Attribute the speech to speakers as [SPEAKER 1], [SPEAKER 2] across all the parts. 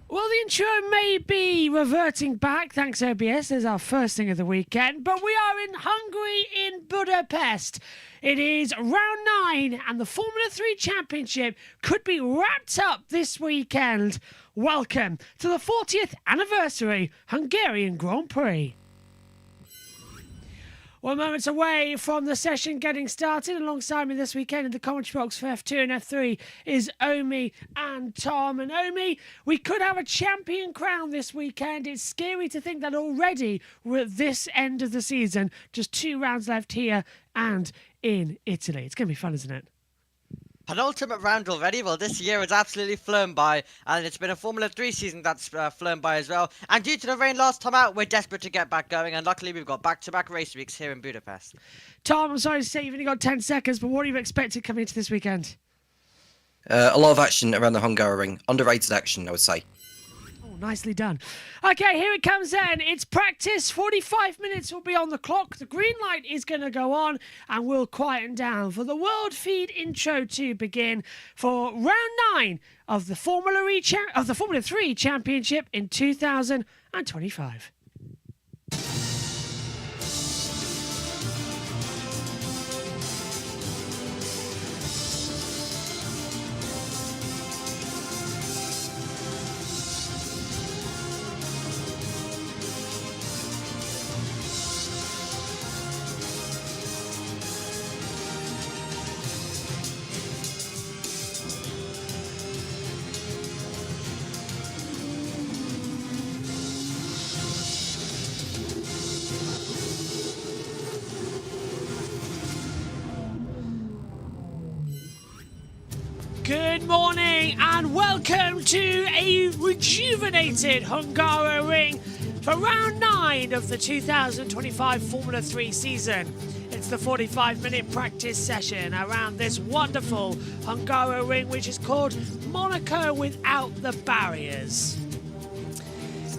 [SPEAKER 1] Well, the intro may be reverting back, thanks OBS, as our first thing of the weekend, but we are in Hungary, in Budapest. It is round 9, and the Formula 3 Championship could be wrapped up this weekend. Welcome to the 40th anniversary Hungarian Grand Prix. We're moments away from the session getting started. Alongside me this weekend in the commentary box for F2 and F3 is Omi and Tom. And Omi, we could have a champion crown this weekend. It's scary to think that already we're at this end of the season. Just 2 rounds left here and in Italy. It's going to be fun, isn't it?
[SPEAKER 2] Penultimate round already. Well, this year has absolutely flown by, and it's been a Formula 3 season that's flown by as well. And due to the rain last time out, we're desperate to get back going, and luckily we've got back-to-back race weeks here in Budapest.
[SPEAKER 1] Tom, I'm sorry to say you've only got 10 seconds, but what are you expecting coming into this weekend?
[SPEAKER 3] A lot of action around the Hungaroring. Underrated action, I would say.
[SPEAKER 1] Nicely done. Okay, here it comes then. It's practice. 45 minutes will be on the clock. The green light is going to go on and we'll quieten down for the World Feed intro to begin for round 9 of the Formula 3 Championship in 2025. Good morning and welcome to a rejuvenated Hungaroring for round 9 of the 2025 Formula 3 season. It's the 45-minute practice session around this wonderful Hungaroring, which is called Monaco without the barriers.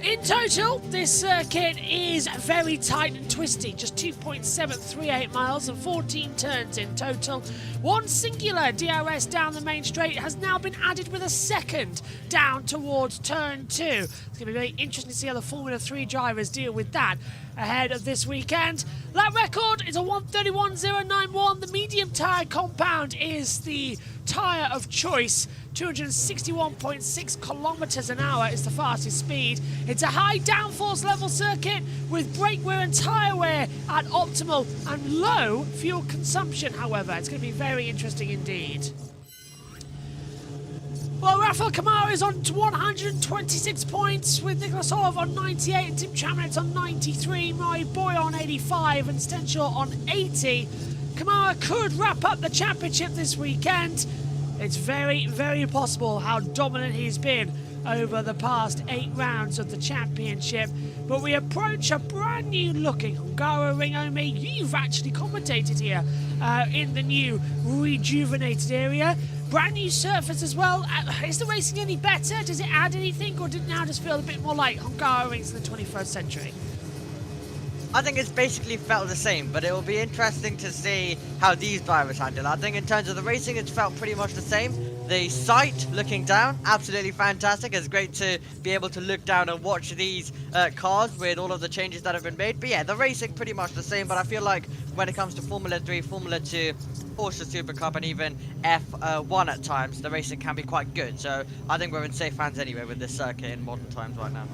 [SPEAKER 1] In total, this circuit is very tight and twisty, just 2.738 miles and 14 turns in total. One singular DRS down the main straight has now been added with a second down towards turn 2. It's going to be very interesting to see how the Formula 3 drivers deal with that ahead of this weekend. That record is a 131.091. The medium tyre compound is the tyre of choice. 261.6 kilometers an hour is the fastest speed. It's a high downforce level circuit with brake wear and tyre wear at optimal and low fuel consumption, however. It's going to be very interesting indeed. Well, Rafael Kamara is on 126 points with Nicholas Olive on 98 and Tim Traminet's on 93, my boy on 85 and Stenshaw on 80. Kamara could wrap up the championship this weekend. It's very, very possible how dominant he's been over the past 8 rounds of the championship. But we approach a brand new looking Hungaroring. Omi, you've actually commentated here in the new rejuvenated area. Brand new surface as well. Is the racing any better? Does it add anything, or did it now just feel a bit more like Hungarorings in the 21st century?
[SPEAKER 2] I think it's basically felt the same, but it will be interesting to see how these drivers handle. I think in terms of the racing, it's felt pretty much the same. The sight, looking down, absolutely fantastic. It's great to be able to look down and watch these cars with all of the changes that have been made. But yeah, the racing pretty much the same, but I feel like when it comes to Formula 3, Formula 2, Porsche Super Cup and even F1 at times, the racing can be quite good. So I think we're in safe hands anyway with this circuit in modern times right now.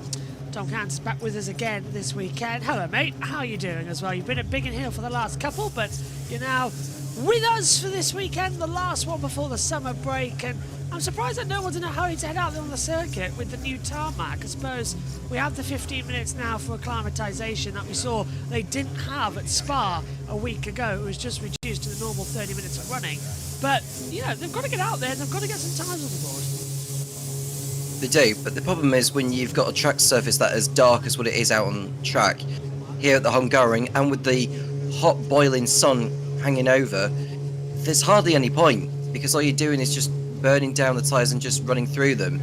[SPEAKER 1] Tom Cant's back with us again this weekend. Hello, mate. How are you doing as well? You've been at Biggin Hill for the last couple, but you're now with us for this weekend, the last one before the summer break. And I'm surprised that no one's in a hurry to head out there on the circuit with the new tarmac. I suppose we have the 15 minutes now for acclimatisation that we saw they didn't have at Spa a week ago. It was just reduced to the normal 30 minutes of running. But, you know, they've got to get out there and they've got to get some times on the board.
[SPEAKER 3] They do, but the problem is when you've got a track surface that is dark as what it is out on track, here at the Hungaroring, and with the hot boiling sun hanging over, there's hardly any point, because all you're doing is just burning down the tyres and just running through them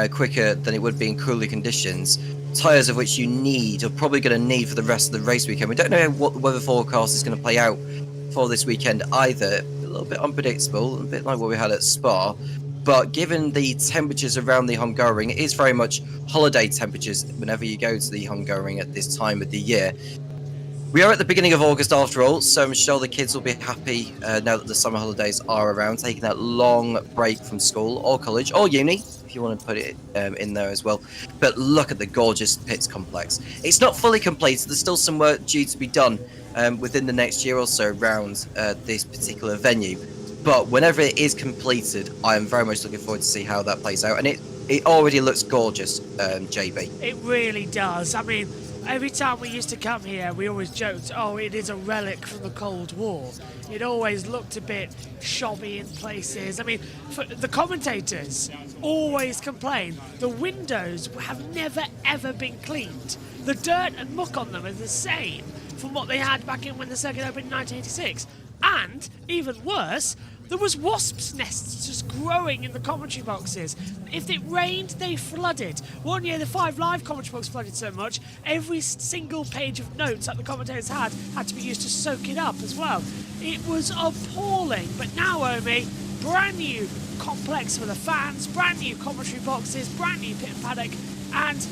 [SPEAKER 3] quicker than it would be in cooler conditions. Tyres of which you need, are probably going to need for the rest of the race weekend. We don't know what the weather forecast is going to play out for this weekend either. A little bit unpredictable, a bit like what we had at Spa. But given the temperatures around the Hungaroring, it is very much holiday temperatures whenever you go to the Hungaroring at this time of the year. We are at the beginning of August after all, so I'm sure the kids will be happy now that the summer holidays are around, taking that long break from school or college or uni, if you want to put it in there as well. But look at the gorgeous pits complex. It's not fully completed, there's still some work due to be done within the next year or so around this particular venue. But whenever it is completed, I am very much looking forward to see how that plays out. And it already looks gorgeous, JB.
[SPEAKER 1] It really does. I mean, every time we used to come here, we always joked, oh, it is a relic from the Cold War. It always looked a bit shabby in places. I mean, the commentators always complain the windows have never, ever been cleaned. The dirt and muck on them are the same from what they had back in when the circuit opened in 1986. And, even worse, there was wasps' nests just growing in the commentary boxes. If it rained, they flooded. One year, the 5 Live commentary box flooded so much, every single page of notes that the commentators had to be used to soak it up as well. It was appalling. But now, Omi, brand new complex for the fans, brand new commentary boxes, brand new pit and paddock, and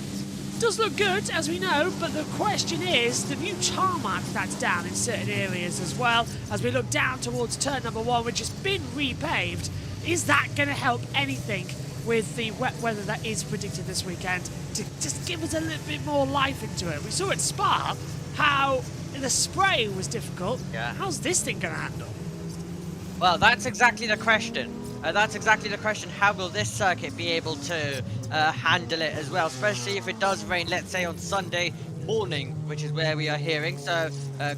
[SPEAKER 1] does look good, as we know, but the question is the new tarmac that's down in certain areas as well. As we look down towards turn number 1, which has been repaved, is that going to help anything with the wet weather that is predicted this weekend to just give us a little bit more life into it? We saw at Spa how the spray was difficult.
[SPEAKER 2] Yeah.
[SPEAKER 1] How's this thing going to handle?
[SPEAKER 2] Well, that's exactly the question. How will this circuit be able to handle it as well, especially if it does rain, let's say on Sunday morning, which is where we are hearing, so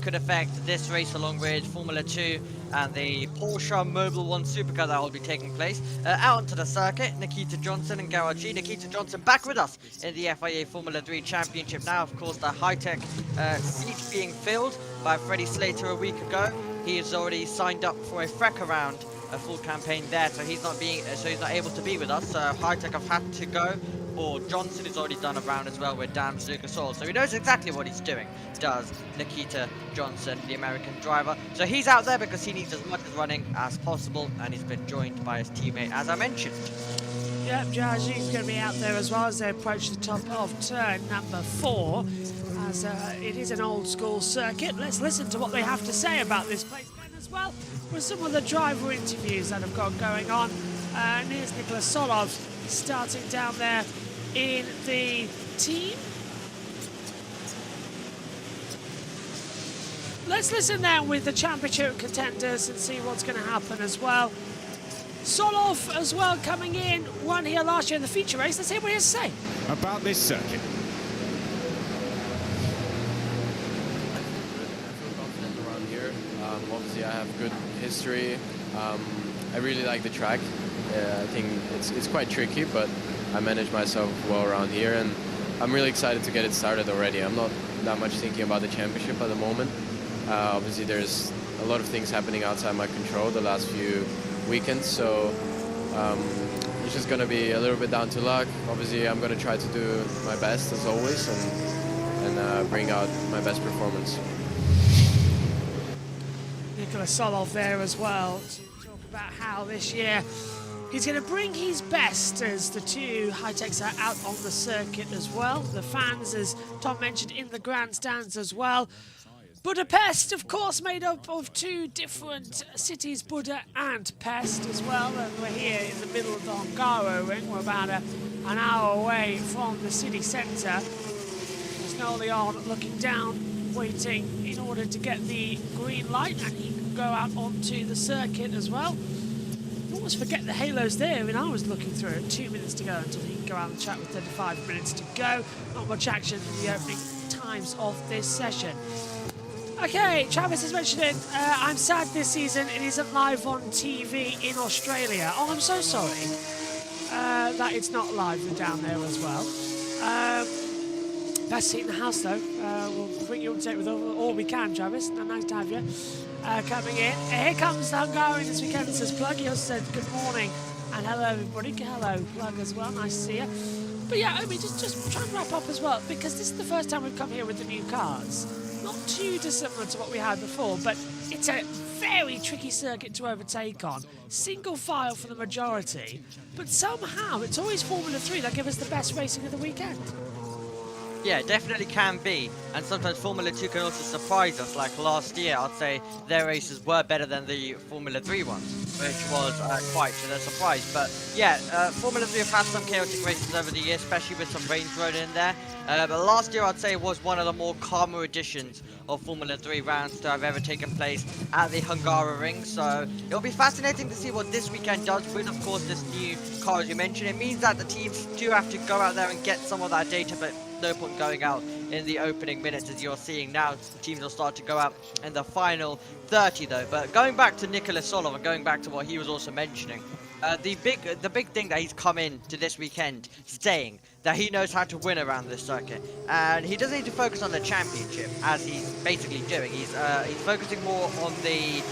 [SPEAKER 2] could affect this race along with Formula 2 and the Porsche Mobile 1 Supercar that will be taking place. Out onto the circuit, Nikita Johnson and Garage G. Nikita Johnson back with us in the FIA Formula 3 Championship now. Of course, the high-tech seat being filled by Freddie Slater a week ago. He has already signed up for a FREC around a full campaign there, so he's not able to be with us. So High-Tech have had to go, or Johnson has already done a round as well with Dan's Lucas Oil, so he knows exactly what he's doing, does Nikita Johnson, the American driver. So he's out there because he needs as much running as possible, and he's been joined by his teammate, as I mentioned.
[SPEAKER 1] Yep, Jaji's going to be out there as well as they approach the top of turn number 4, as it is an old school circuit. Let's listen to what they have to say about this place as well, with some of the driver interviews that have got going on. And here's Nicholas Solov starting down there in the team. Let's listen now with the championship contenders and see what's going to happen as well. Solov as well coming in, won here last year in the feature race. Let's hear what he has to say
[SPEAKER 4] about this circuit.
[SPEAKER 5] Obviously, I have good history. I really like the track. I think it's quite tricky, but I manage myself well around here, and I'm really excited to get it started already. I'm not that much thinking about the championship at the moment. Obviously, there's a lot of things happening outside my control the last few weekends, so it's just going to be a little bit down to luck. Obviously, I'm going to try to do my best as always and bring out my best performance.
[SPEAKER 1] Nicholas Solov there as well to talk about how this year he's going to bring his best as the two high-techs are out on the circuit as well. The fans, as Tom mentioned, in the grandstands as well. Budapest, of course, made up of 2 different cities, Buda and Pest as well. And we're here in the middle of the Hungaroring. We're about an hour away from the city centre. Snowly on looking down, waiting in order to get the green light, and he can go out onto the circuit as well. I almost forget the halos there. I mean, I was looking through it, 2 minutes to go until he can go out and chat with 35 minutes to go. Not much action in the opening times of this session. Okay, Travis has mentioned it. I'm sad this season it isn't live on TV in Australia. Oh, I'm so sorry. that it's not live down there as well. Best seat in the house, though. We'll bring you up to date with all we can, Travis. Nice to have you coming in. Here comes the Hungarian this weekend. It says Plug. He also said good morning and hello, everybody. Hello, Plug, as well. Nice to see you. But yeah, I mean, just try and wrap up as well, because this is the first time we've come here with the new cars. Not too dissimilar to what we had before, but it's a very tricky circuit to overtake on. Single file for the majority, but somehow it's always Formula 3 that give us the best racing of the weekend.
[SPEAKER 2] Yeah, definitely can be, and sometimes Formula 2 can also surprise us. Like last year, I'd say their races were better than the Formula 3 ones, which was quite a surprise. But yeah, Formula 3 have had some chaotic races over the years, especially with some rain thrown in there. But last year, I'd say, was one of the more calmer editions of Formula 3 rounds to have ever taken place at the Hungaroring. So it'll be fascinating to see what this weekend does with, of course, this new car, as you mentioned. It means that the teams do have to go out there and get some of that data, but no point going out in the opening minutes, as you're seeing now. Teams will start to go out in the final 30 though. But going back to Nicholas Solov and going back to what he was also mentioning, the big thing that he's come in to this weekend saying that he knows how to win around this circuit, and he doesn't need to focus on the championship as he's basically doing. He's focusing more on the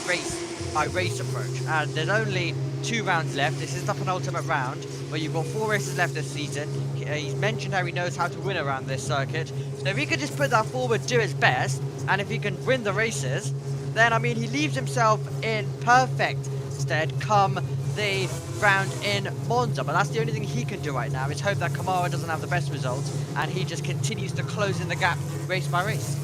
[SPEAKER 2] race by race approach, and there's only 2 rounds left. This is the penultimate round where you've got 4 races left this season. He's mentioned how he knows how to win around this circuit, so if he could just put that forward, do his best, and if he can win the races, then I mean he leaves himself in perfect stead come the round in Monza. But that's the only thing he can do right now, is hope that Kamara doesn't have the best results and he just continues to close in the gap race by race.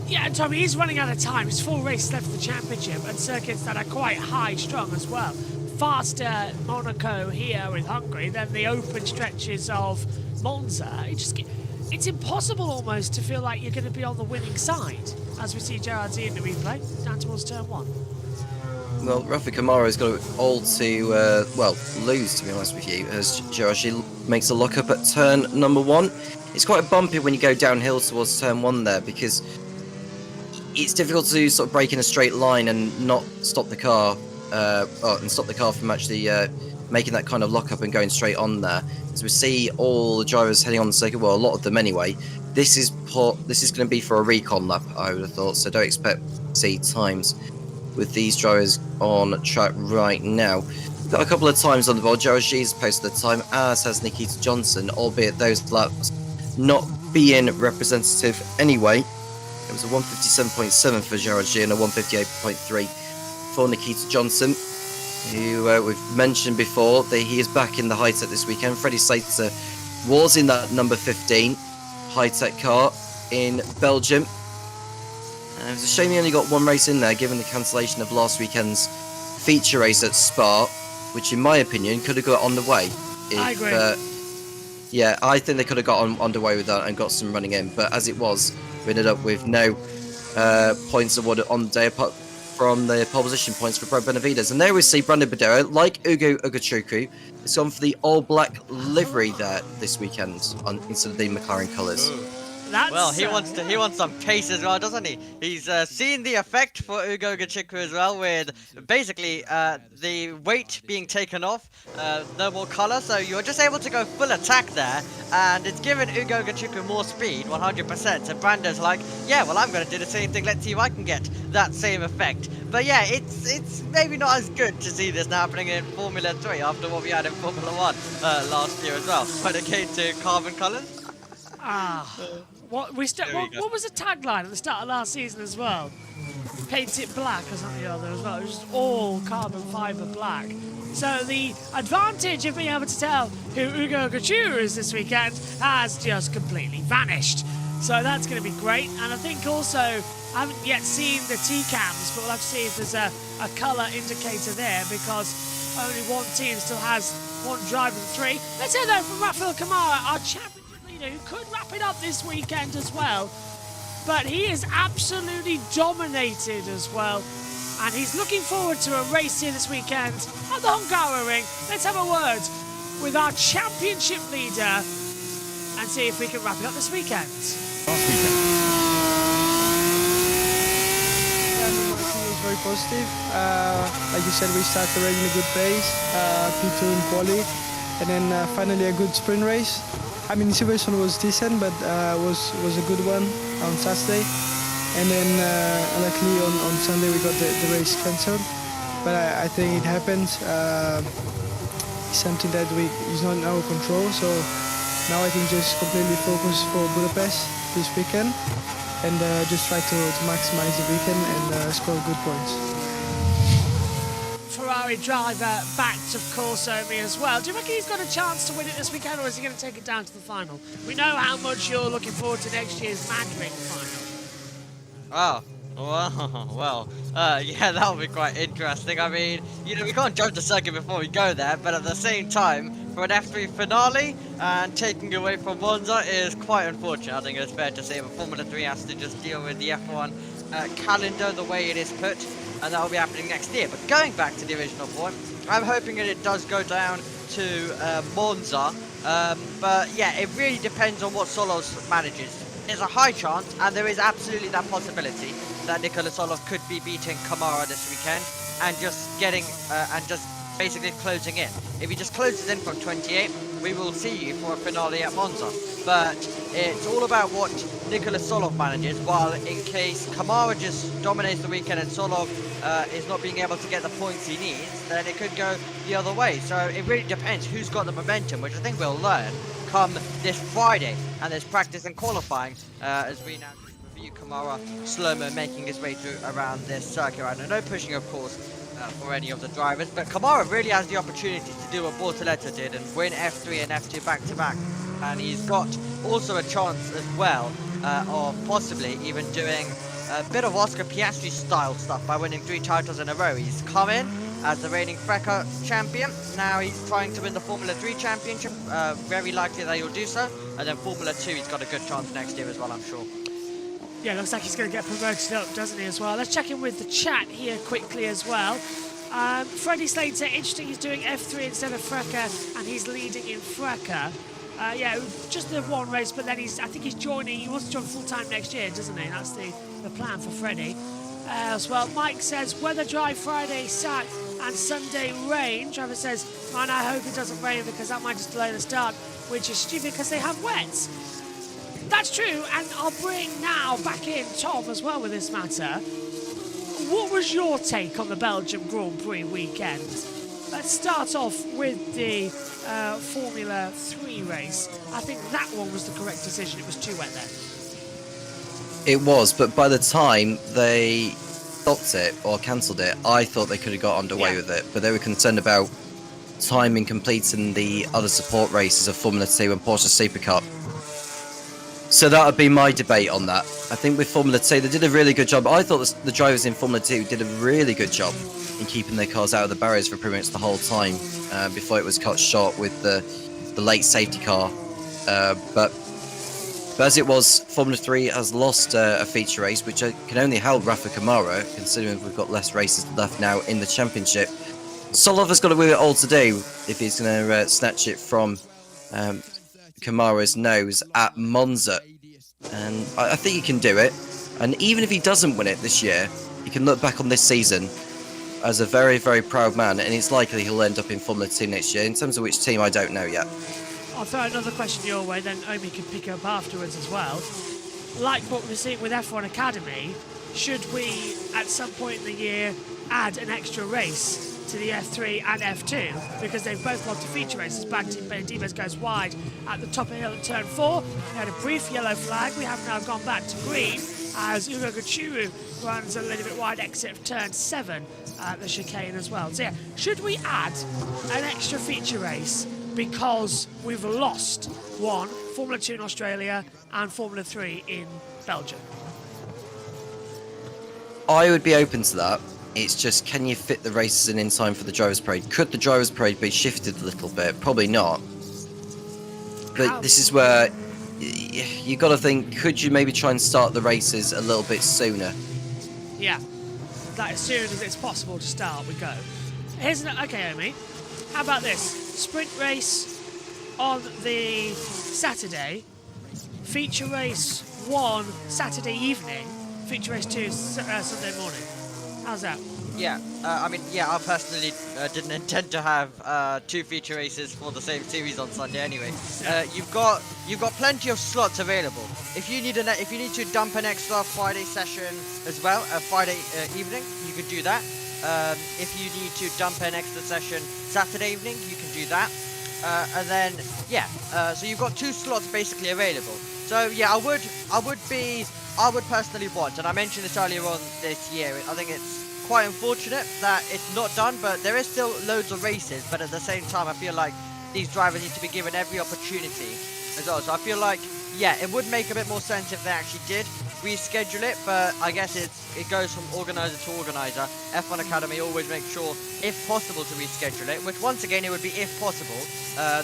[SPEAKER 1] Yeah, and Tommy, he's running out of time. It's 4 races left for the championship, and circuits that are quite high strung as well. Faster Monaco here with Hungary than the open stretches of Monza. It's impossible almost to feel like you're going to be on the winning side, as we see Gerard Z in the replay, down towards turn 1.
[SPEAKER 3] Well, Rafa Kamara's got it all to, lose, to be honest with you, as Gerard Z makes a lock-up at turn number 1. It's quite bumpy when you go downhill towards turn 1 there, because it's difficult to sort of break in a straight line and not stop the car, and stop the car from actually making that kind of lock-up and going straight on there. As we see all the drivers heading on the circuit, well, a lot of them anyway, this is going to be for a recon lap, I would have thought, so don't expect to see times with these drivers on track right now. Got a couple of times on the board. Gerard G's posted the time, as has Nikita Johnson, albeit those laps not being representative anyway. It was a 157.7 for Gerard G and a 158.3 for Nikita Johnson, who we've mentioned before that he is back in the high-tech this weekend. Freddie Slater was in that number 15 high-tech car in Belgium. And it was a shame he only got 1 race in there, given the cancellation of last weekend's feature race at Spa, which in my opinion could have got on the way.
[SPEAKER 1] I agree.
[SPEAKER 3] Yeah, I think they could have got underway with that and got some running in, but as it was, we ended up with no points awarded on the day, apart from the pole position points for Brad Benavides. And there we see Brandon Badero, like Ugo Ugochukwu, has gone for the all-black livery there this weekend instead of the McLaren colours.
[SPEAKER 2] Well, he wants some pace as well, doesn't he? He's seen the effect for Ugo Ugochukwu as well, with basically the weight being taken off, no more colour, so you're just able to go full attack there, and it's given Ugo Ugochukwu more speed, 100%. So Brando's like, yeah, well, I'm going to do the same thing. Let's see if I can get that same effect. But yeah, it's maybe not as good to see this happening in Formula 3 after what we had in Formula 1 last year as well, when it came to carbon colours.
[SPEAKER 1] What was the tagline at the start of last season as well? Paint it black or something or other as well. It was just all carbon fibre black. So the advantage of being able to tell who Ugo Ugochukwu is this weekend has just completely vanished. So that's going to be great. And I think also, I haven't yet seen the T-cams, but we'll have to see if there's a colour indicator there, because only one team still has 1 driver of 3. Let's hear though from Rafael Kamara, our championship leader, who could wrap it up this weekend as well. But he is absolutely dominated as well. And he's looking forward to a race here this weekend at the Hungaroring. Let's have a word with our championship leader and see if we can wrap it up this weekend.
[SPEAKER 4] Last weekend. Yeah, I was very positive. Like you said, we started already in a good pace, P2 in quali, and then finally a good sprint race. I mean, the situation was decent, but was a good one on Saturday. And then luckily on Sunday we got the race cancelled. But I think it happens. It's something that is not in our control. So now I think just completely focus for Budapest this weekend, and just try to maximize the weekend and score good points.
[SPEAKER 1] Ferrari driver backed, of course, Omi as well. Do you reckon he's got a chance to win it this weekend, or is he going to take it down to the final? We know how much you're looking forward to next year's Mandarin final.
[SPEAKER 2] Oh, well, yeah, that'll be quite interesting. I mean, you know, we can't judge the circuit before we go there, but at the same time, for an F3 finale and taking away from Monza is quite unfortunate. I think it's fair to say, but Formula 3 has to just deal with the F1 calendar the way it is put, and that will be happening next year. But going back to the original point, I'm hoping that it does go down to Monza, but yeah, it really depends on what Solos manages. There's a high chance, and there is absolutely that possibility, that Nikola Solov could be beating Kamara this weekend and just getting and just basically closing in. If he just closes in from 28, we will see you for a finale at Monza. But it's all about what Nikola Solov manages, while in case Kamara just dominates the weekend and Solov is not being able to get the points he needs, then it could go the other way. So it really depends who's got the momentum, which I think we'll learn come this Friday, and there's practice and qualifying as we now review Kamara slow-mo making his way through around this circuit. And no pushing, of course, for any of the drivers, but Kamara really has the opportunity to do what Bortoleto did and win F3 and F2 back-to-back, and he's got also a chance as well of possibly even doing a bit of Oscar Piastri style stuff by winning 3 titles in a row. He's come in as the reigning FRECA champion. Now he's trying to win the Formula 3 championship. Very likely that he'll do so. And then Formula 2, he's got a good chance next year as well, I'm sure.
[SPEAKER 1] Yeah, looks like he's going to get promoted up, doesn't he, as well? Let's check in with the chat here quickly as well. Freddie Slater, interesting, he's doing F3 instead of FRECA, and he's leading in FRECA. Yeah, just the one race, but then I think he's joining, he wants to join full-time next year, doesn't he? That's the plan for Freddie. As well, Mike says, weather dry Friday, Sat and Sunday rain. Trevor says, man, I hope it doesn't rain because that might just delay the start, which is stupid because they have wets. That's true, and I'll bring now back in Tom as well with this matter. What was your take on the Belgium Grand Prix weekend? Let's start off with the Formula 3 race. I think that one was the correct decision. It was too wet then.
[SPEAKER 3] It was, but by the time they stopped it or cancelled it, I thought they could have got underway with it. But they were concerned about timing completing the other support races of Formula 2 and Porsche Super Cup. So that would be my debate on that. I think with Formula 2, they did a really good job. I thought the drivers in Formula 2 did a really good job in keeping their cars out of the barriers for pretty much the whole time before it was cut short with the late safety car. But as it was, Formula 3 has lost a feature race, which can only help Rafa Kamara, considering we've got less races left now in the championship. Solov has got to do it all to do if he's going to snatch it from Kamara's nose at Monza. And I think he can do it. And even if he doesn't win it this year, he can look back on this season as a very, very proud man, and it's likely he'll end up in Formula 2 next year. In terms of which team, I don't know yet.
[SPEAKER 1] I'll throw another question your way, then Omi can pick up afterwards as well. Like what we're seeing with F1 Academy, should we, at some point in the year, add an extra race to the F3 and F2? Because they've both gone to feature races. Bandivas goes wide at the top of the hill at turn 4. We had a brief yellow flag. We have now gone back to green as Ugo Gachuru runs a little bit wide exit of turn 7 at the chicane as well. So yeah, should we add an extra feature race because we've lost one, Formula 2 in Australia and Formula 3 in Belgium?
[SPEAKER 3] I would be open to that. It's just, can you fit the races in time for the Drivers' Parade? Could the Drivers' Parade be shifted a little bit? Probably not. But this is where you got to think, could you maybe try and start the races a little bit sooner?
[SPEAKER 1] Yeah, like as soon as it's possible to start, we go. Here's an, okay, Omi, how about this? Sprint race on the Saturday, feature race 1 Saturday evening, feature race 2 Sunday morning. How's that?
[SPEAKER 2] Yeah, I mean, yeah, I personally didn't intend to have 2 feature races for the same series on Sunday anyway. You've got plenty of slots available. If you need to dump an extra Friday session as well, Friday evening, you can do that. If you need to dump an extra session Saturday evening, you can do that. And then yeah, so you've got 2 slots basically available. So yeah, I would personally want, and I mentioned this earlier on this year. I think it's quite unfortunate that it's not done, but there is still loads of races. But at the same time, I feel like these drivers need to be given every opportunity as well. So I feel like, yeah, it would make a bit more sense if they actually did reschedule it, but I guess it goes from organizer to organizer. F1 Academy always make sure, if possible, to reschedule it, which once again, it would be if possible.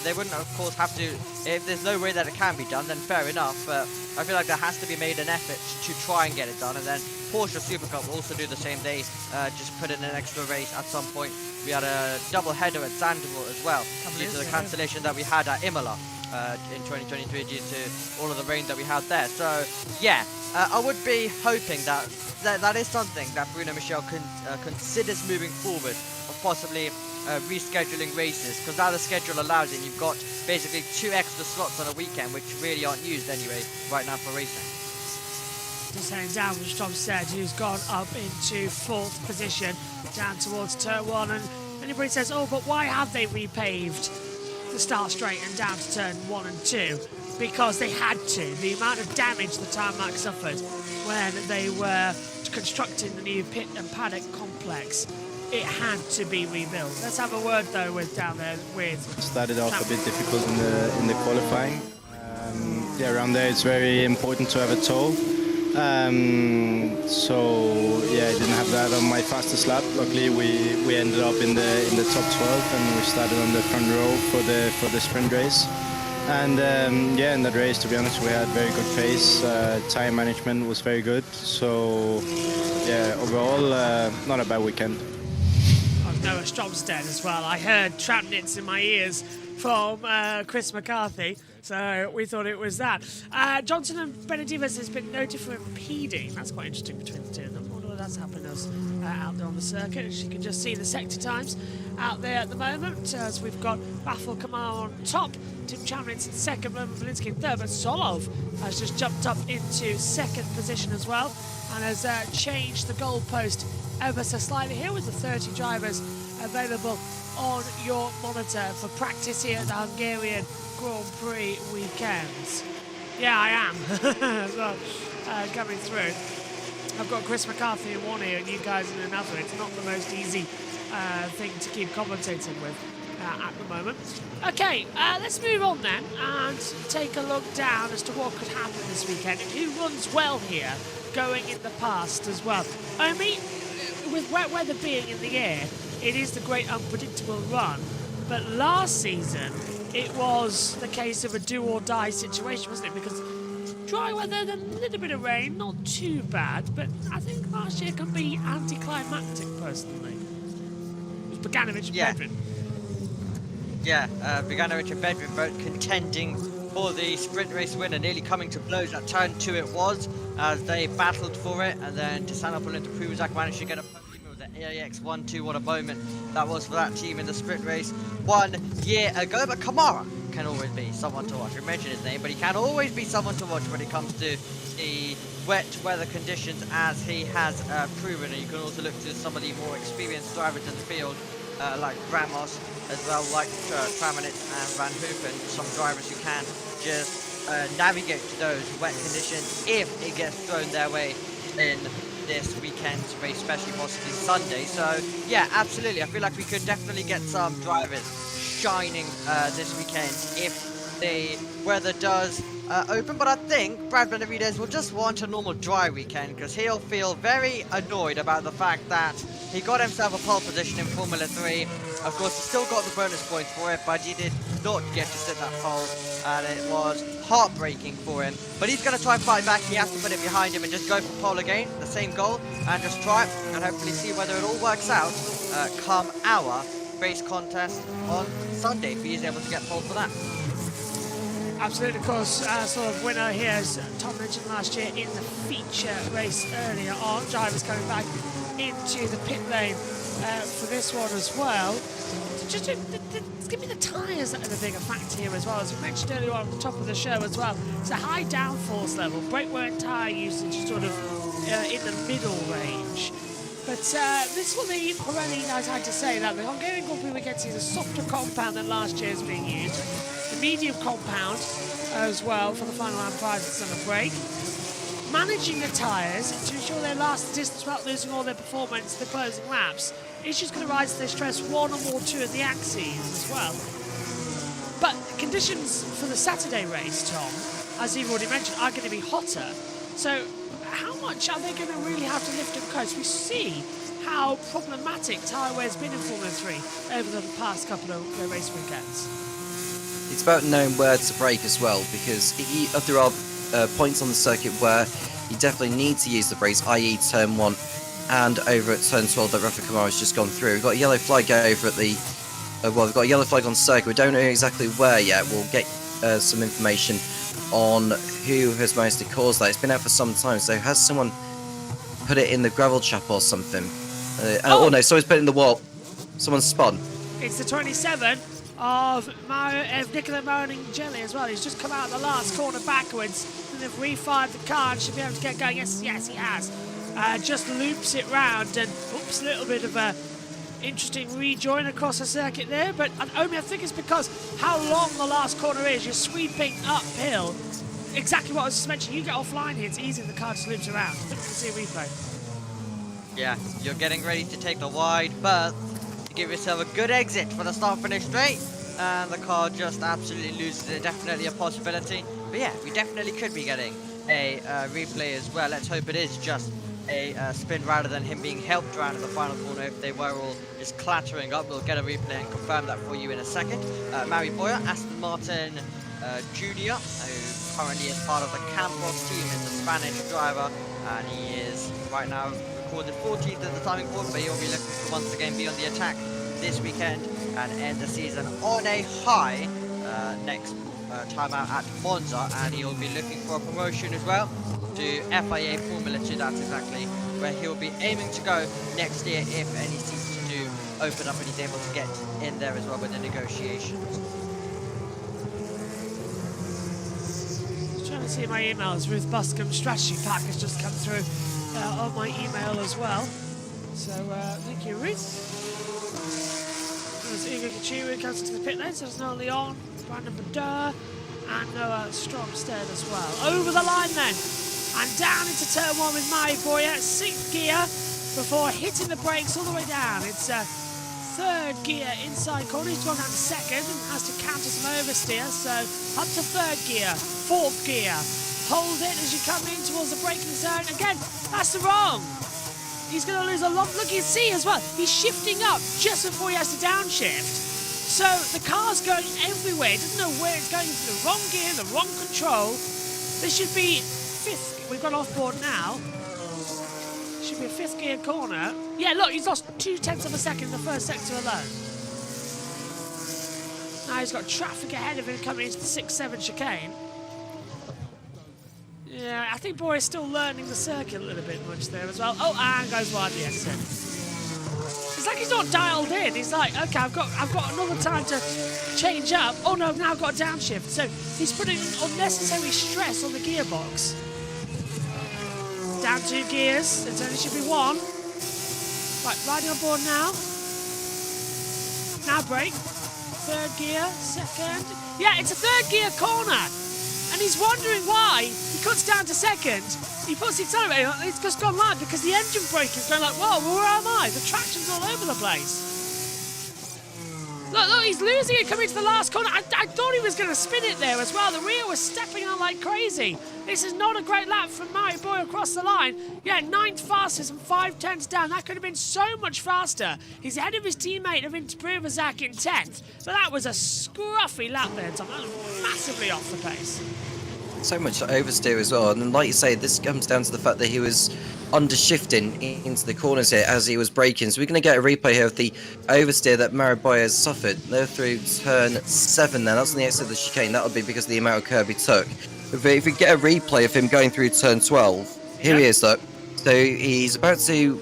[SPEAKER 2] They wouldn't, of course, have to. If there's no way that it can be done, then fair enough, but I feel like there has to be made an effort to try and get it done. And then Porsche Super Cup will also do the same. They just put in an extra race at some point. We had a double header at Zandvoort as well, due to the cancellation that we had at Imola in 2023 due to all of the rain that we had there. So yeah, I would be hoping that is something that Bruno Michel considers moving forward, of possibly rescheduling races, because now the schedule allows it. You've got basically 2 extra slots on a weekend, which really aren't used anyway right now for racing.
[SPEAKER 1] Just heading down with Stromstead, who's gone up into 4th position, down towards turn 1. And anybody says, oh, but why have they repaved the start straight and down to turn 1 and 2? Because they had to. The amount of damage the tarmac suffered when they were constructing the new pit and paddock complex, it had to be rebuilt. Let's have a word though with down there with.
[SPEAKER 6] Started off a bit difficult in the qualifying. Yeah, around there it's very important to have a tow. So yeah, I didn't have that on my fastest lap. Luckily, we ended up in the top 12, and we started on the front row for the sprint race. And yeah, in that race, to be honest, we had very good pace. Time management was very good. So yeah, overall, not a bad weekend.
[SPEAKER 1] Noah Stromstead as well. I heard trap nits in my ears from Chris McCarthy, so we thought it was that. Johnson and Benedivez has been noted for impeding. That's quite interesting between the two of them. I wonder what that's happened us out there on the circuit. As you can just see the sector times out there at the moment, as we've got Rafael Kamar on top, Tim Chamnitz in second, Roman Valinsky in third, but Solov has just jumped up into 2nd position as well, and has changed the goalpost ever so slightly here with the 30 drivers available on your monitor for practice here at the Hungarian Grand Prix weekends. Yeah, I am. So, coming through. I've got Chris McCarthy in one ear and you guys in another. It's not the most easy thing to keep commentating with at the moment. Okay, let's move on then and take a look down as to what could happen this weekend and who runs well here going in the past as well. I mean, with wet weather being in the air, it is the great unpredictable run. But last season, it was the case of a do-or-die situation, wasn't it? Because dry weather, then a little bit of rain, not too bad. But I think last year can be anticlimactic, personally. It was Bogdanovic and Bedrin.
[SPEAKER 2] Yeah, Bogdanovic and Bedrin both contending for the sprint race win and nearly coming to blows at turn 2 it was, as they battled for it, and then Tisanopoulos and Pruzak managed to get a podium. It was at AIX 1-2, what a moment that was for that team in the sprint race 1 year ago. But Kamara can always be someone to watch. We mentioned his name, but he can always be someone to watch when it comes to the wet weather conditions, as he has proven. And you can also look to some of the more experienced drivers in the field, like Ramos, as well, like Tramanitz and Van Hoofen, some drivers who can just navigate to those wet conditions if it gets thrown their way in this weekend's race, especially possibly Sunday. So yeah, absolutely, I feel like we could definitely get some drivers shining this weekend if the weather does open. But I think Brad Benavidez will just want a normal dry weekend, because he'll feel very annoyed about the fact that he got himself a pole position in Formula 3. Of course, he still got the bonus points for it, but he did not get to sit that pole, and it was heartbreaking for him. But he's going to try and fight back. He has to put it behind him and just go for pole again, the same goal, and just try it, and hopefully see whether it all works out come our race contest on Sunday, if he is able to get pole for that.
[SPEAKER 1] Absolutely, of course, sort of winner here, as Tom mentioned last year in the feature race earlier on. Drivers coming back into the pit lane for this one as well. Just give me the tyres that are the bigger factor here as well. As we mentioned earlier on the top of the show as well, it's a high downforce level. Brake wear and tyre usage is sort of in the middle range. But this is what the Pirelli guys had to say, that the Hungarian Grand Prix we get to is a softer compound than last year's being used. The medium compound as well for the final lap prior to the summer break. Managing the tyres to ensure they last the distance without losing all their performance in the closing laps. Issues going to rise to their stress 1 or more 2 of the axes as well. But conditions for the Saturday race, Tom, as you've already mentioned, are going to be hotter. So how much are they going to really have to lift and coast? We see how problematic tyre wear has been in Formula 3 over the past couple of race weekends.
[SPEAKER 3] It's about knowing where to brake as well, because if there are points on the circuit where you definitely need to use the brakes, i.e. turn 1 and over at turn 12 that Rafa Kamara has just gone through. We've got a yellow flag over at the... well, we've got a yellow flag on circuit. We don't know exactly where yet. We'll get some information on who has managed to cause that. It's been out for some time, so has someone put it in the gravel trap or something? Oh no, someone's put it in the wall. Someone's spun.
[SPEAKER 1] It's the 27 of Nicola Moaning-Jelly as well. He's just come out of the last corner backwards, and they've refired the car and should be able to get going. Yes, he has. Just loops it round, and oops, a little bit of a interesting rejoin across the circuit there, but Omi, I think it's because how long the last corner is. You're sweeping uphill. Exactly what I was just mentioning. You get offline here, it's easy, the car just loops around. I think we can see a replay.
[SPEAKER 2] Yeah, you're getting ready to take the wide berth to give yourself a good exit for the start-finish straight, and the car just absolutely loses it. Definitely a possibility, but yeah, we definitely could be getting a replay as well. Let's hope it is just a spin rather than him being helped around in the final corner. If they were all just clattering up, we'll get a replay and confirm that for you in a second. Mary Boyer, Aston Martin Junior, who currently is part of the Campos team, is a Spanish driver, and he is right now recorded 14th at the timing point, but he'll be looking to once again be on the attack this weekend and end the season on a high next time out at Monza, and he'll be looking for a promotion as well to FIA Formula 2. That's exactly where he'll be aiming to go next year if any seats do open up and he's able to get in there as well with the negotiations.
[SPEAKER 1] Just trying to see my emails. Ruth Buscombe's strategy pack has just come through on my email as well. So thank you, Ruth. There's Igor Kachiru comes into the pit lane, so there's Noah Leon, Brandon Badur, and Noah Stromstead as well. Over the line then, and down into turn 1 with Mari Boyer, 6th gear, before hitting the brakes all the way down. It's 3rd gear inside corner. He's gone down to 2nd and has to counter some oversteer, so up to 3rd gear, 4th gear. Hold it as you come in towards the braking zone. Again, that's the wrong. He's going to lose a lot. Look, you see as well, he's shifting up just before he has to downshift. So the car's going everywhere. It doesn't know where it's going. Into the wrong gear, the wrong control. This should be 5th. We've got off board now. Should be a 5th gear corner. Yeah, look, he's lost 0.2 of a second in the first sector alone. Now he's got traffic ahead of him coming into the 6-7 chicane. Yeah, I think Boy is still learning the circuit a little bit much there as well. Oh, and goes wide the exit. It's like he's not dialed in. He's like, okay, I've got another time to change up. Oh no, I've now got a downshift. So he's putting unnecessary stress on the gearbox. Down 2 gears. It only should be 1. Right, riding on board now. Now brake. 3rd gear, 2nd. Yeah, it's a 3rd gear corner. And he's wondering why he cuts down to 2nd. He puts the accelerator on, it's just gone live because the engine brake is going like, whoa, where am I? The traction's all over the place. Look, he's losing it coming to the last corner. I thought he was going to spin it there as well. The rear was stepping on like crazy. This is not a great lap from Mari Boy across the line. Yeah, 9th fastest and 5/10 down. That could have been so much faster. He's ahead of his teammate of Privazak in 10th. But that was a scruffy lap there, Tom. That was massively off the pace.
[SPEAKER 3] so much oversteer as well. And then, like you say, this comes down to the fact that he was undershifting into the corners here as he was braking. So we're going to get a replay here of the oversteer that Mariboy has suffered. They're through turn 7 then. That's on the exit of the chicane. That would be because of the amount of curb he took. If we get a replay of him going through turn 12, here he is, look. So he's about to...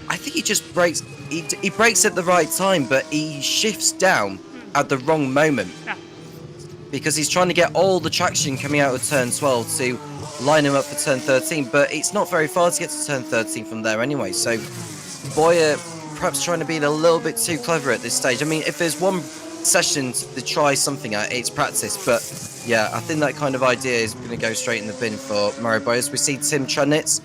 [SPEAKER 3] I think he just brakes... He brakes at the right time, but he shifts down at the wrong moment.
[SPEAKER 1] Yeah. Because
[SPEAKER 3] He's trying to get all the traction coming out of turn 12 to line him up for turn 13, but it's not very far to get to turn 13 from there anyway. So Boyer perhaps trying to be a little bit too clever at this stage. I mean, if there's one session to try something at, it's practice. But yeah, I think that kind of idea is going to go straight in the bin for Mario Boyers. We see Tim Chudnitz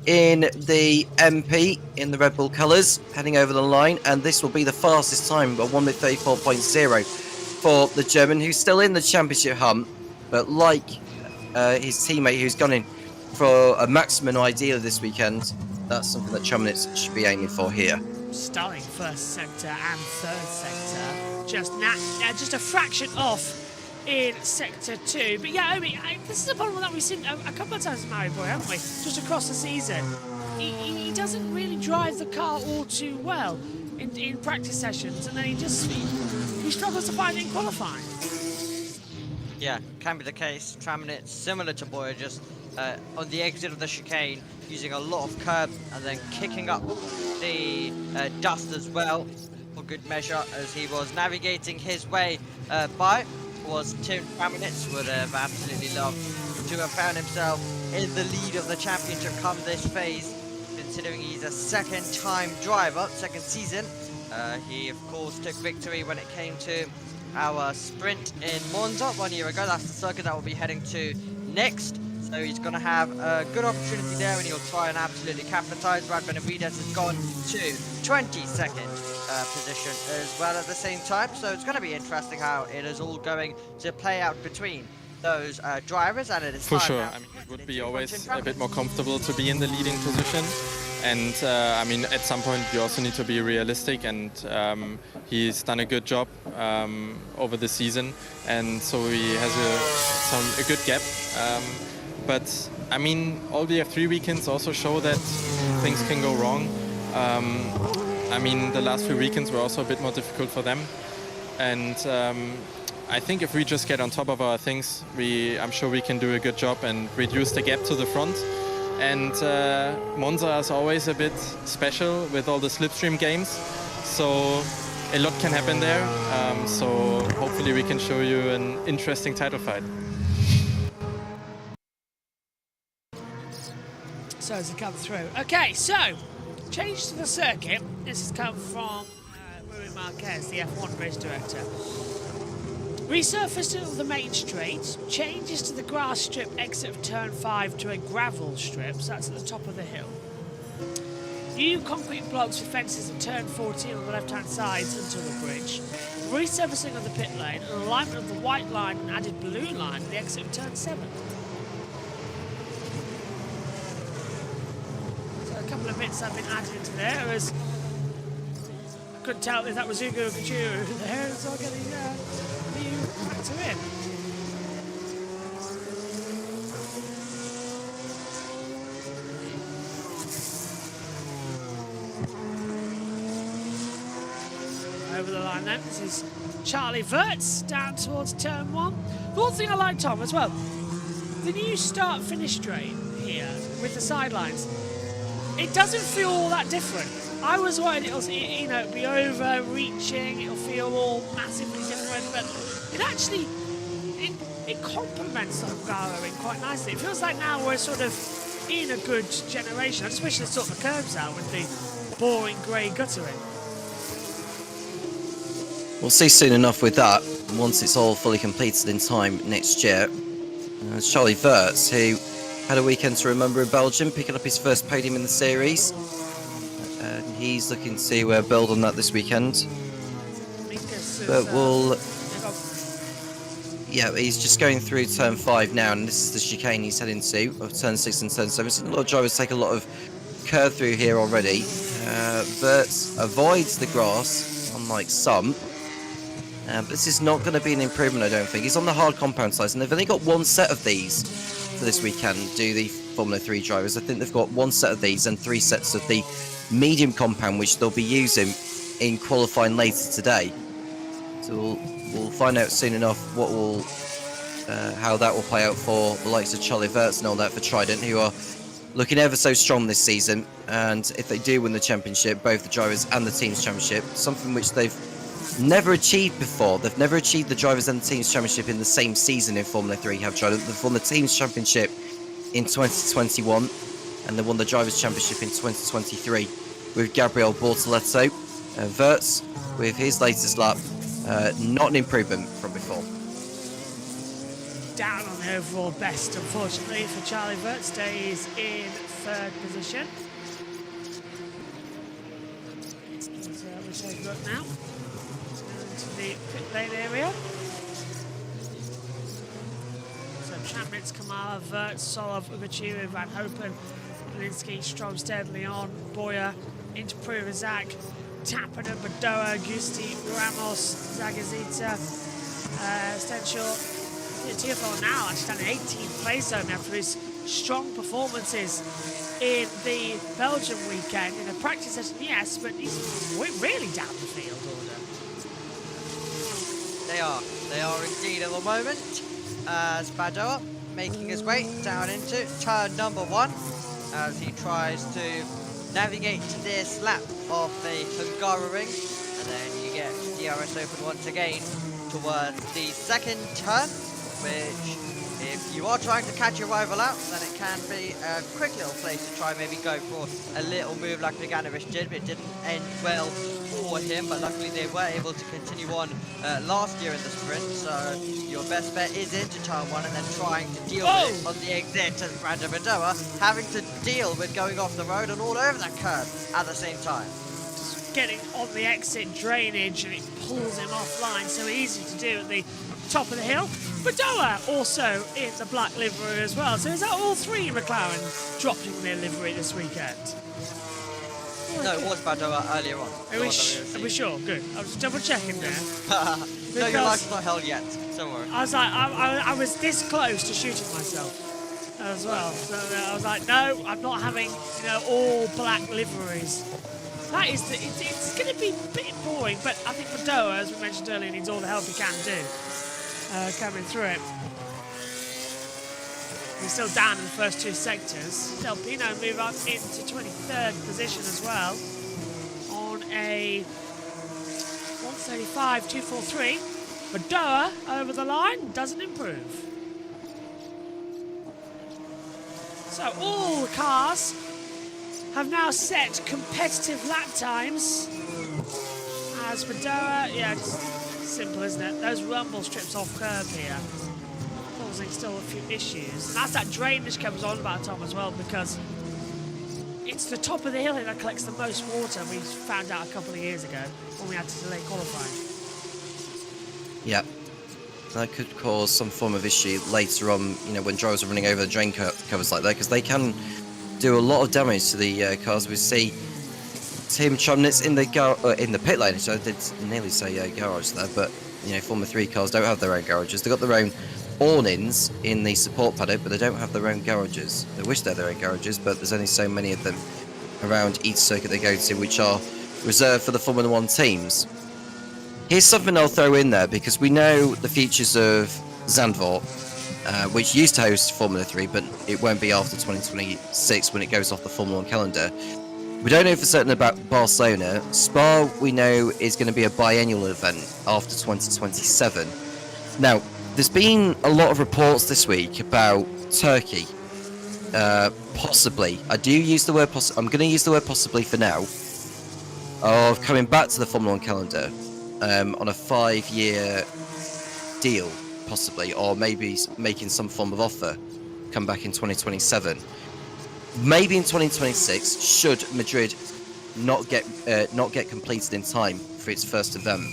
[SPEAKER 3] in the MP in the Red Bull colours heading over the line, and this will be the fastest time, a 1:34.0 for the German, who's still in the championship hunt, but like his teammate who's gone in for a maximum ideal this weekend, that's something that Chudnitz should be aiming for here.
[SPEAKER 1] Stunning first sector and third sector, just a fraction off in sector 2. But yeah, I mean, this is a problem that we've seen a couple of times with Mario Boy, haven't we? Just across the season, he doesn't really drive the car all too well in practice sessions, and then he struggles to find it in qualifying.
[SPEAKER 2] Yeah, can be the case. Tramnitz, similar to Boyer, just on the exit of the chicane, using a lot of curb and then kicking up the dust as well, for good measure, as he was navigating his way by. Was Tim Tramnitz, would have absolutely loved to have found himself in the lead of the championship come this phase, considering he's a second-time driver, second season. He, of course, took victory when it came to our sprint in Monza 1 year ago. That's the circuit that we'll be heading to next. So he's going to have a good opportunity there, and he'll try and absolutely capitalise. Brad Benavides has gone to 22nd position as well at the same time. So it's going to be interesting how it is all going to play out between those drivers. And it is
[SPEAKER 7] for sure. I mean, it would be always a bit more comfortable to be in the leading position. And I mean, at some point you also need to be realistic, and he's done a good job over the season, and so he has a good gap. But I mean, all the F3 weekends also show that things can go wrong. I mean, the last few weekends were also a bit more difficult for them, and I think if we just get on top of our things, I'm sure we can do a good job and reduce the gap to the front. And Monza is always a bit special with all the slipstream games, so a lot can happen there. So hopefully we can show you an interesting title fight.
[SPEAKER 1] So as it comes through. Okay, so change to the circuit. This has come from Rui Marquez, the F1 race director. Resurfacing of the main straight, changes to the grass strip exit of turn 5 to a gravel strip, so that's at the top of the hill. New concrete blocks for fences at turn 14 on the left-hand side until the bridge. Resurfacing of the pit lane, and alignment of the white line and added blue line at the exit of turn 7. So a couple of bits have been added into there, as I couldn't tell if that was Ugo Couture there, so I'm getting new factor in. Over the line then, this is Charlie Wirtz down towards turn 1. The one thing I like, Tom, as well, the new start-finish straight here with the sidelines, it doesn't feel all that different. I was worried it'll, you know, be overreaching, it'll feel all massively different, but it actually, it complements Hungaroring quite nicely. It feels like now we're sort of in a good generation. I just wish they'd sort the curves out with the boring grey guttering.
[SPEAKER 3] We'll see soon enough with that, once it's all fully completed in time next year. It's Charlie Wirtz, who had a weekend to remember in Belgium, picking up his first podium in the series. And he's looking to build on that this weekend. But we'll... Yeah, he's just going through turn 5 now, and this is the chicane he's heading to, of turn 6 and turn 7. So a lot of drivers take a lot of curve through here already. Wirtz avoids the grass, unlike some. But this is not going to be an improvement, I don't think. He's on the hard compound size, and they've only got one set of these for this weekend, do the Formula 3 drivers. I think they've got one set of these and 3 sets of the medium compound, which they'll be using in qualifying later today. So we'll find out soon enough what will, how that will play out for the likes of Charlie Verts and all that for Trident, who are looking ever so strong this season. And if they do win the championship, both the drivers and the teams championship, something which they've never achieved before. They've never achieved the drivers and the teams championship in the same season in Formula 3, have Trident. They've won the teams championship in 2021, and they won the drivers championship in 2023 with Gabriel Bortoletto. Verts, with his latest lap, not an improvement from before.
[SPEAKER 1] Down on the overall best, unfortunately, for Charlie Verts. Stays in 3rd position. We'll take a look now into the pit lane area. So Chapman's, Kamala, Verts, Solov, Ugachiwa, Van Hopen, Linsky, Strom steadily on, Boyer, into Privazak, Tappan, Badoa, Gusti, Ramos, Zagazita, Stenshall. TFL now actually done 18th place zone after his strong performances in the Belgian weekend. In a practice session, yes, but he's really down the field order.
[SPEAKER 2] They are indeed at the moment. As Badoa making his way down into turn number 1 as he tries to navigate to this lap of the Hungaroring, and then you get DRS open once again towards the 2nd turn, which, if you are trying to catch your rival out, then it can be a quick little place to try maybe go for a little move like Meganovic did, but it didn't end well for him. But luckily they were able to continue on last year in the sprint, so your best bet is into turn 1 and then trying to deal with it on the exit, as Brandon Badoa having to deal with going off the road and all over that curve at the same time.
[SPEAKER 1] Just getting on the exit drainage, and it pulls him offline, so easy to do at the top of the hill. Badoa also in the black livery as well. So is that all 3 McLaren dropping their livery this weekend?
[SPEAKER 2] No, it was Badoa earlier on.
[SPEAKER 1] Are we sure? Good. I was double checking there.
[SPEAKER 2] No, your life's not held yet. Don't worry.
[SPEAKER 1] I was like, I was this close to shooting myself as well. So I was like, no, I'm not having, all black liveries. That is, it's going to be a bit boring, but I think Badoa, as we mentioned earlier, needs all the help he can do. Coming through it. He's still down in the first 2 sectors. Del Pino move up into 23rd position as well on a 1:35.243. Badoa over the line doesn't improve. So all the cars have now set competitive lap times. As Badoa, simple, isn't it? Those rumble strips off curb here, causing still a few issues. And that's that drainage comes on about, Tom, as well, because it's the top of the hill that collects the most water. We found out a couple of years ago when we had to delay qualifying.
[SPEAKER 3] Yep. That could cause some form of issue later on, when drivers are running over the drain covers like that, because they can do a lot of damage to the cars. We see Tim Chomnitz in the pit lane, so I did nearly say garage there, but Formula 3 cars don't have their own garages. They've got their own awnings in the support paddock, but they don't have their own garages. They wish they had their own garages, but there's only so many of them around each circuit they go to, which are reserved for the Formula 1 teams. Here's something I'll throw in there, because we know the features of Zandvoort, which used to host Formula 3, but it won't be after 2026 when it goes off the Formula 1 calendar. We don't know for certain about Barcelona. Spa, we know, is going to be a biennial event after 2027. Now, there's been a lot of reports this week about Turkey, possibly. I do use the word I'm going to use the word possibly for now, of coming back to the Formula 1 calendar on a 5-year deal, possibly, or maybe making some form of offer, come back in 2027. Maybe in 2026, should Madrid not get completed in time for its first event.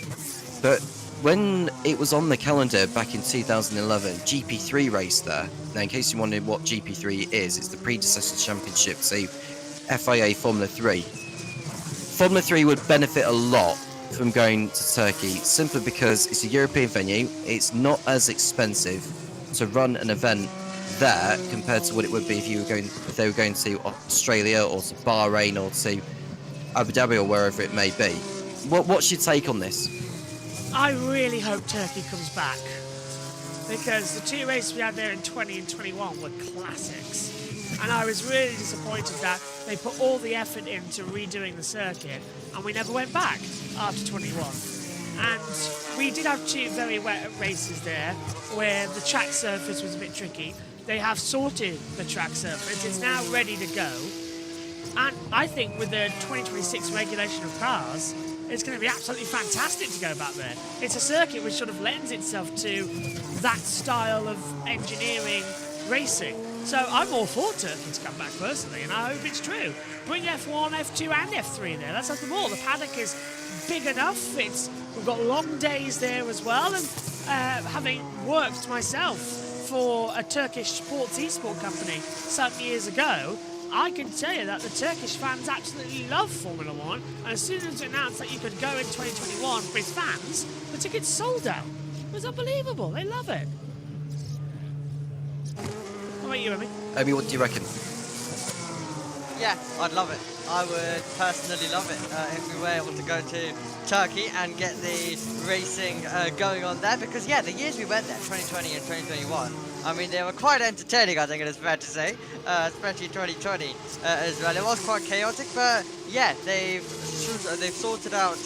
[SPEAKER 3] But when it was on the calendar back in 2011, GP3 raced there. Now, in case you wondered what GP3 is, it's the predecessor championship to FIA Formula 3. Formula 3 would benefit a lot from going to Turkey simply because it's a European venue. It's not as expensive to run an event there compared to what it would be if they were going to Australia or to Bahrain or to Abu Dhabi or wherever it may be. What's your take on this?
[SPEAKER 1] I really hope Turkey comes back, because the 2 races we had there in 20 and 21 were classics. And I was really disappointed that they put all the effort into redoing the circuit and we never went back after 21. And we did have 2 very wet races there where the track surface was a bit tricky. They have sorted the track surface, it's now ready to go. And I think with the 2026 regulation of cars, it's going to be absolutely fantastic to go back there. It's a circuit which sort of lends itself to that style of engineering racing. So I'm all for Turkey to come back personally, and I hope it's true. Bring F1, F2 and F3 there. Let's have them all. The paddock is big enough. We've got long days there as well. And having worked myself for a Turkish sports esport company some years ago, I can tell you that the Turkish fans absolutely love Formula 1. And as soon as it announced that you could go in 2021 with fans, the tickets sold out. It was unbelievable. They love it. What about you, Emmy?
[SPEAKER 3] Emmy, what do you reckon?
[SPEAKER 2] Yeah, I'd love it. I would personally love it if we were able to go to Turkey and get the racing going on there, because yeah, the years we went there, 2020 and 2021, I mean, they were quite entertaining, I think it is fair to say, especially 2020 as well. It was quite chaotic, but yeah, they've sorted out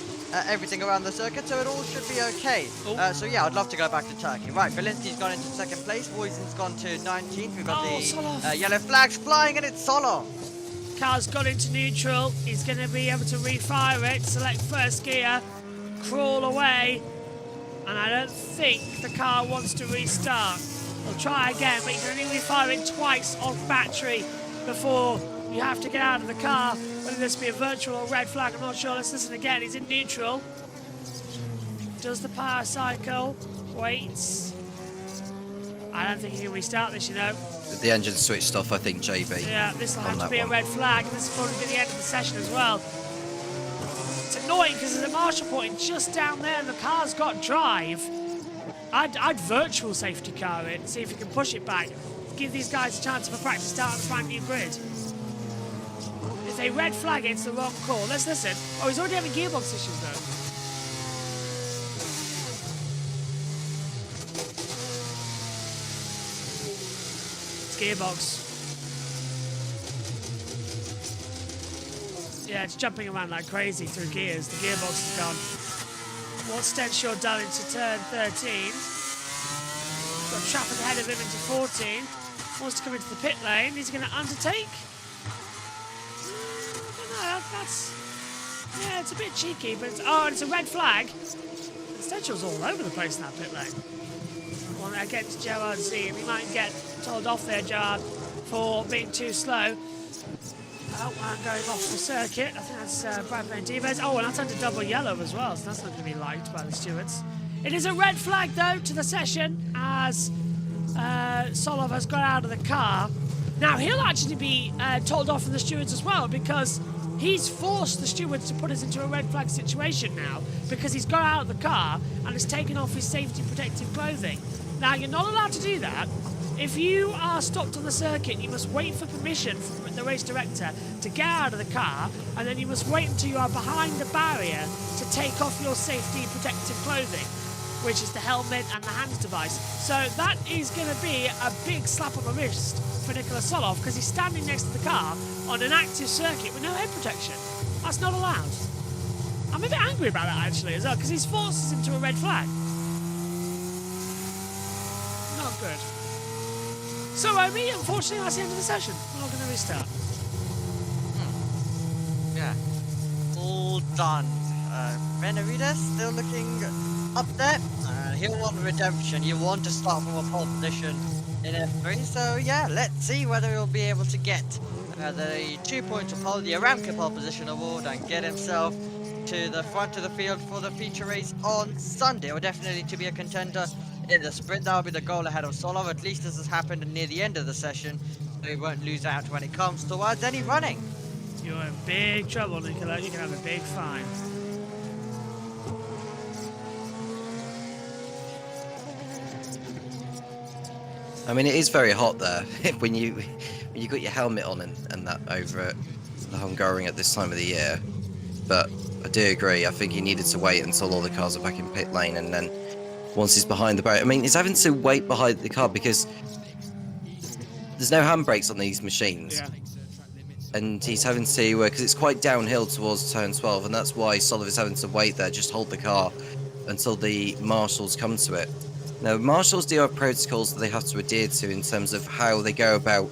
[SPEAKER 2] everything around the circuit, so it all should be okay. So yeah, I'd love to go back to Turkey. Right, Valinsky's gone into 2nd place, Voisin's gone to 19th, we've got the yellow flags flying, and it's Solov.
[SPEAKER 1] Car's got into neutral. He's going to be able to refire it, select first gear, crawl away, and I don't think the car wants to restart. We'll try again, but you can only refire it twice off battery before you have to get out of the car. Whether this be a virtual or red flag, I'm not sure. Let's listen again. He's in neutral. Does the power cycle. Waits. I don't think he can restart this, you know.
[SPEAKER 3] The engine switched off, I think, JB.
[SPEAKER 1] Yeah, this will have to be a red flag. This will probably be the end of the session as well. It's annoying because there's a marshal point just down there and the car's got drive. I'd virtual safety car it, see if you can push it back. Give these guys a chance of a practice start on a brand new grid. If they red flag it, it's the wrong call. Let's listen. Oh, he's already having gearbox issues though. Gearbox. Yeah, it's jumping around like crazy through gears. The gearbox is gone. What's Stenshaw done into turn 13? Got traffic ahead of him into 14. Wants to come into the pit lane. He's going to undertake. I don't know, yeah, it's a bit cheeky, but it's a red flag. Stenshaw's all over the place in that pit lane. One against Gerard Z. We might get told off there, Gerard, for being too slow. Oh, I'm going off the circuit. I think that's Brad Mendivez. Oh, and that's under double yellow as well, so that's not going to be liked by the stewards. It is a red flag, though, to the session as Solov has got out of the car. Now, he'll actually be told off from the stewards as well, because he's forced the stewards to put us into a red flag situation now, because he's got out of the car and has taken off his safety protective clothing. Now, you're not allowed to do that. If you are stopped on the circuit, you must wait for permission from the race director to get out of the car, and then you must wait until you are behind the barrier to take off your safety protective clothing, which is the helmet and the hands device. So that is going to be a big slap on the wrist for Nicholas Solov, because he's standing next to the car on an active circuit with no head protection. That's not allowed. I'm a bit angry about that actually as well, because he's forced us into a red flag. Not good. So, Omi, unfortunately, that's the end of the session. We're not going to restart.
[SPEAKER 2] Yeah. All done. Benavides still looking up there. He'll want redemption. He'll want to start from a pole position in F3. So, yeah, let's see whether he'll be able to get the 2 points of pole, the Aramco pole position award, and get himself to the front of the field for the feature race on Sunday. Or definitely to be a contender in the sprint. That will be the goal ahead of Solov. At least this has happened near the end of the session, so he won't lose out when it comes towards any running.
[SPEAKER 1] You're in big trouble, Nicola. You can have a big fine.
[SPEAKER 3] I mean, it is very hot there when you got your helmet on and that over at the Hungaroring at this time of the year. But I do agree. I think he needed to wait until all the cars are back in pit lane, and then once he's behind the barrier, I mean, he's having to wait behind the car because there's no handbrakes on these machines.
[SPEAKER 1] Yeah.
[SPEAKER 3] And he's having to, because it's quite downhill towards turn 12, and that's why Solov is having to wait there, just hold the car until the marshals come to it. Now, marshals do have protocols that they have to adhere to in terms of how they go about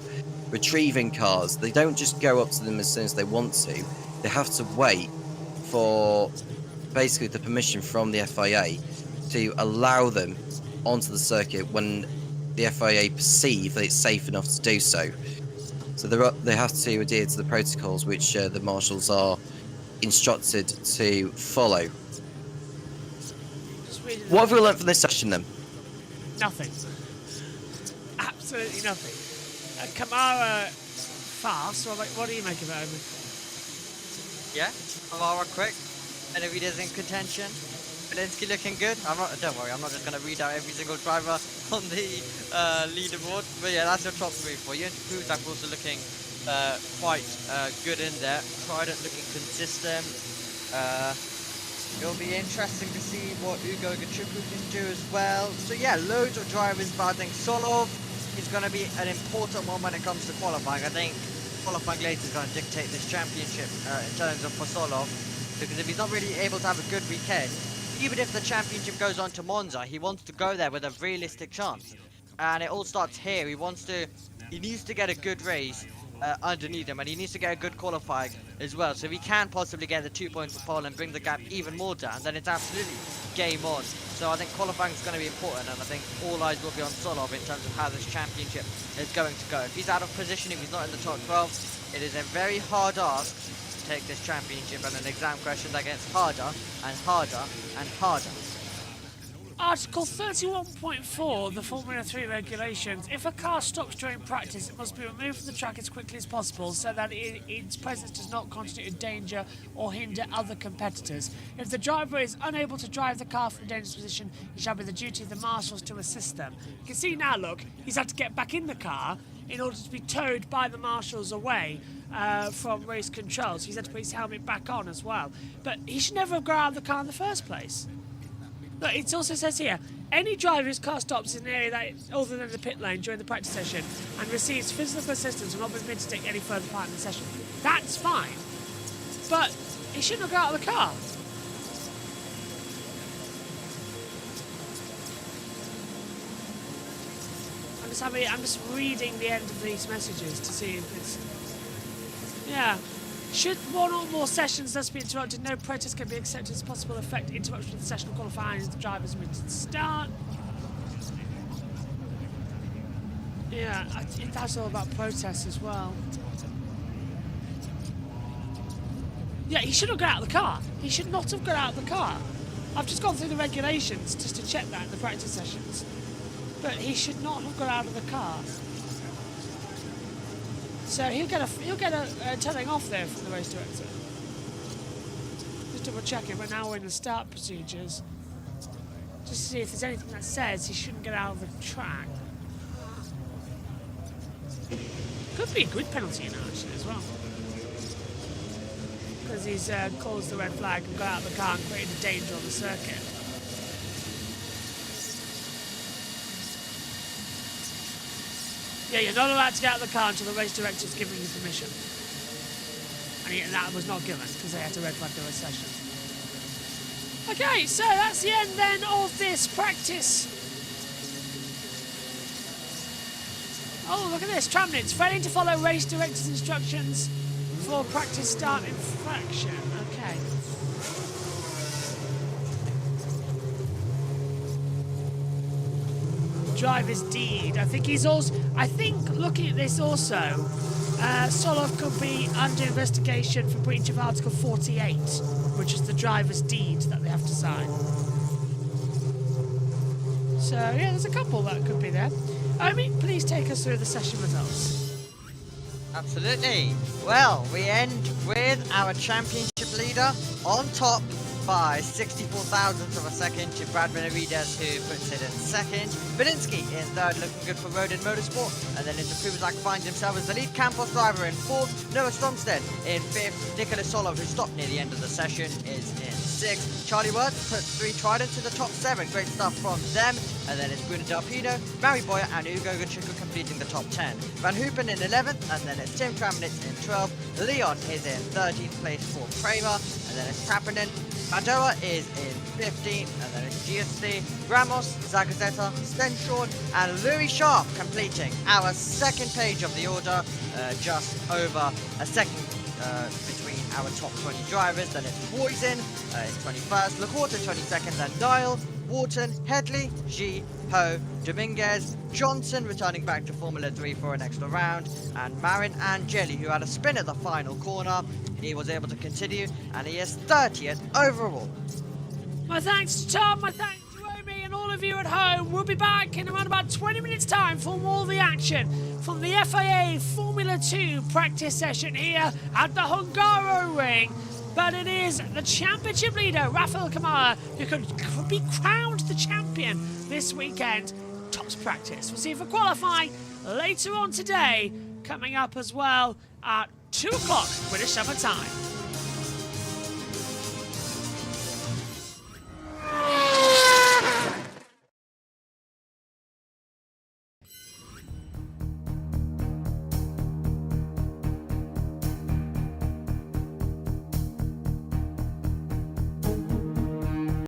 [SPEAKER 3] retrieving cars. They don't just go up to them as soon as they want to. They have to wait for basically the permission from the FIA to allow them onto the circuit when the FIA perceive that it's safe enough to do so. So they have to adhere to the protocols which the marshals are instructed to follow. What have we learned from this session then?
[SPEAKER 1] Nothing. Absolutely nothing. Kamara fast. What do you make of it, Omen?
[SPEAKER 2] Yeah, Kamara quick. Benavides in contention. Belinsky looking good. Don't worry, I'm not just going to read out every single driver on the leaderboard. But yeah, that's your top three for you. Kuzak also looking quite good in there. Trident looking consistent. It'll be interesting to see what Ugo Gachuku can do as well. So yeah, loads of drivers, but I think Solov is going to be an important one when it comes to qualifying. I think qualifying later is going to dictate this championship in terms of for Solov, because if he's not really able to have a good weekend, even if the championship goes on to Monza, he wants to go there with a realistic chance. And it all starts here. He needs to get a good race underneath him, and he needs to get a good qualifying as well. So if he can possibly get the 2 points for pole and bring the gap even more down, then it's absolutely game on. So I think qualifying is going to be important, and I think all eyes will be on Solov in terms of how this championship is going to go. If he's out of position, if he's not in the top 12, it is a very hard ask to take this championship, and an exam question that gets harder and harder and harder.
[SPEAKER 1] Article 31.4 of the Formula 3 regulations. If a car stops during practice, it must be removed from the track as quickly as possible so that its presence does not constitute a danger or hinder other competitors. If the driver is unable to drive the car from a dangerous position, it shall be the duty of the marshals to assist them. You can see now, look, he's had to get back in the car in order to be towed by the marshals away from race control. So he's had to put his helmet back on as well. But he should never have got out of the car in the first place. Look, it also says here, any driver whose car stops in an area that other than the pit lane during the practice session and receives physical assistance will not be permitted to take any further part in the session. That's fine, but he shouldn't have got out of the car. I'm just reading the end of these messages to see if it's... Yeah. Should one or more sessions thus be interrupted, no protest can be accepted as possible effect. Interruption of the session qualifying as the driver's permitted to start. Yeah, that's all about protests as well. Yeah, he should have got out of the car. He should not have got out of the car. I've just gone through the regulations just to check that in the practice sessions. But he should not have got out of the car. So he'll get a telling off there from the race director. Just double checking, but now we're in the start procedures. Just to see if there's anything that says he shouldn't get out of the track. Could be a good penalty, you know, actually, as well. Because he's caused the red flag and got out of the car and created a danger on the circuit. Yeah, you're not allowed to get out of the car until the race director's giving you permission. And that was not given because they had to red flag the session. Okay, so that's the end then of this practice. Oh, look at this. Tramnitz failing to follow race director's instructions for practice start infraction. Okay. Driver's deed. I think looking at this also, Solov could be under investigation for breach of Article 48, which is the driver's deed that they have to sign. So yeah, there's a couple that could be there. Omi, please take us through the session results.
[SPEAKER 2] Absolutely. Well, we end with our championship leader on top by 64 thousandths of a second to Brad Benavides, who puts it in second. Belinsky in third, looking good for Rodin Motorsport. And then into Pruvazak finds himself as the lead Campos driver in fourth. Noah Stromstead in fifth. Nicholas Solov, who stopped near the end of the session, is in sixth. Charlie Wirtz puts 3 Tridents in the top 7. Great stuff from them. And then it's Bruno Delpino, Mary Boyer, and Ugo Gachuka completing the top 10. Van Hoopen in 11th, and then it's Tim Kramnitz in 12th. Leon is in 13th place for Kramer, and then it's Kapanen. Madoa is in 15th, and then it's GSC, Ramos, Zagazeta, Stenshorn, and Louis Sharp completing our second page of the order, just over a second between our top 20 drivers. Then it's Poison, is 21st, Lacorte 22nd, then Dial, Wharton, Headley, G, Ho, Dominguez, Johnson returning back to Formula 3 for an extra round, and Marin Angeli, who had a spin at the final corner. He was able to continue, and he is 30th overall.
[SPEAKER 1] My thanks to Tom, my thanks to Romy, and all of you at home. We'll be back in around about 20 minutes' time for more of the action from the FIA Formula 2 practice session here at the Hungaroring. But it is the championship leader, Rafael Kamara, who could be crowned the champion this weekend. Tops practice. We'll see if we qualify later on today, coming up as well at 2 o'clock British Summer Time.